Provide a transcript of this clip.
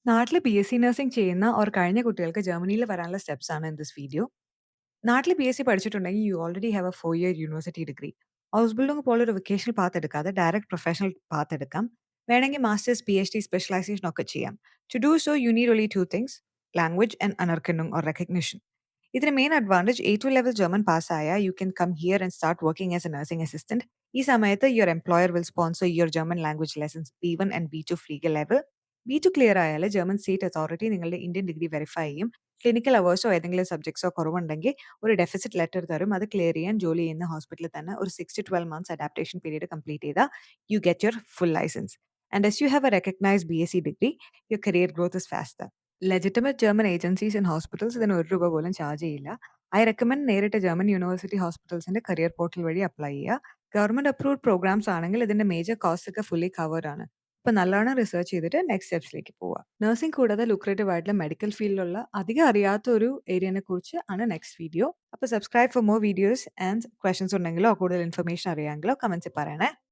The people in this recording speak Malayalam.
നാട്ടില് ബിഎസ്സി നഴ്സിംഗ് ചെയ്യുന്ന ഓർ കഴിഞ്ഞ കുട്ടികൾക്ക് ജർമ്മനിയിൽ വരാനുള്ള സ്റ്റെപ്സ് ആണ് ഇൻ ദിസ് വീഡിയോ. നാട്ടില് ബിഎസ്സി പഠിച്ചിട്ടുണ്ടെങ്കിൽ you already have a 4 year university degree. House building പോലൊരു വൊക്കേഷണൽ പാത്ത് എടുക്കാതെ ഡയറക്റ്റ് പ്രൊഫഷണൽ പാത്ത് എടുക്കാം. വേണമെങ്കിൽ മാസ്റ്റേഴ്സ്, പിഎച്ച്ഡി, സ്പെഷ്യലൈസേഷൻ ഒക്കെ ചെയ്യാം. To do so you need only 2 things: language and അനർക്കനും ഓർ റെക്കഗ്നിഷൻ. ഇതിന് main advantage A2 level German പാസ്സായ you can come here and start working as a nursing assistant. ഈ സമയത്ത് your employer will sponsor your German language lessons B1 and B2 free level. B2 clear ആയാൽ ജർമ്മൻ സ്റ്റേറ്റ് അതോറിറ്റി നിങ്ങളുടെ ഇന്ത്യൻ ഡിഗ്രി വെരിഫൈ ചെയ്യും. ക്ലിനിക്കൽ അവേഴ്സോ ഏതെങ്കിലും സബ്ജക്ട്സോ കുറവുണ്ടെങ്കിൽ ഒരു ഡെഫിസിറ്റ് ലെറ്റർ തരും. അത് ക്ലിയർ ചെയ്യാൻ ജോലി ചെയ്യുന്ന ഹോസ്പിറ്റലിൽ തന്നെ ഒരു 6 to 12 months adaptation period complete ചെയ്താൽ you get your full licence. And as you have a recognized BSc degree, your career growth is faster. Legitimate German agencies and hospitals ഇതിന് ₹1 പോലും ചാർജ് ചെയ്യില്ല. ഐ റെക്കമെൻഡ് നേരിട്ട് ജർമ്മൻ യൂണിവേഴ്സിറ്റി ഹോസ്പിറ്റൽസിന്റെ കരിയർ പോർട്ടൽ വഴി അപ്ലൈ ചെയ്യുക. ഗവൺമെന്റ് അപ്രൂവ്ഡ് പ്രോഗ്രാംസ് ആണെങ്കിൽ ഇതിന്റെ മേജർ കോസ്റ്റ് ഒക്കെ ഫുള്ളി കവേർഡ് ആണ്. ഇപ്പൊ നല്ലോണം റിസർച്ച് ചെയ്തിട്ട് നെക്സ്റ്റ് സ്റ്റെപ്സിലേക്ക് പോവുക. നഴ്സിംഗ് കൂടാതെ ലുക്രേറ്റീവ് ആയിട്ടുള്ള മെഡിക്കൽ ഫീൽഡിലുള്ള അധികം അറിയാത്ത ഒരു ഏരിയനെ കുറിച്ച് ആണ് നെക്സ്റ്റ് വീഡിയോ. അപ്പോൾ subscribe for more videos and questions ഉണ്ടെങ്കിലോ കൂടുതൽ ഇൻഫർമേഷൻ അറിയാമെങ്കിലോ കമന്റ്സിൽ പറയണേ.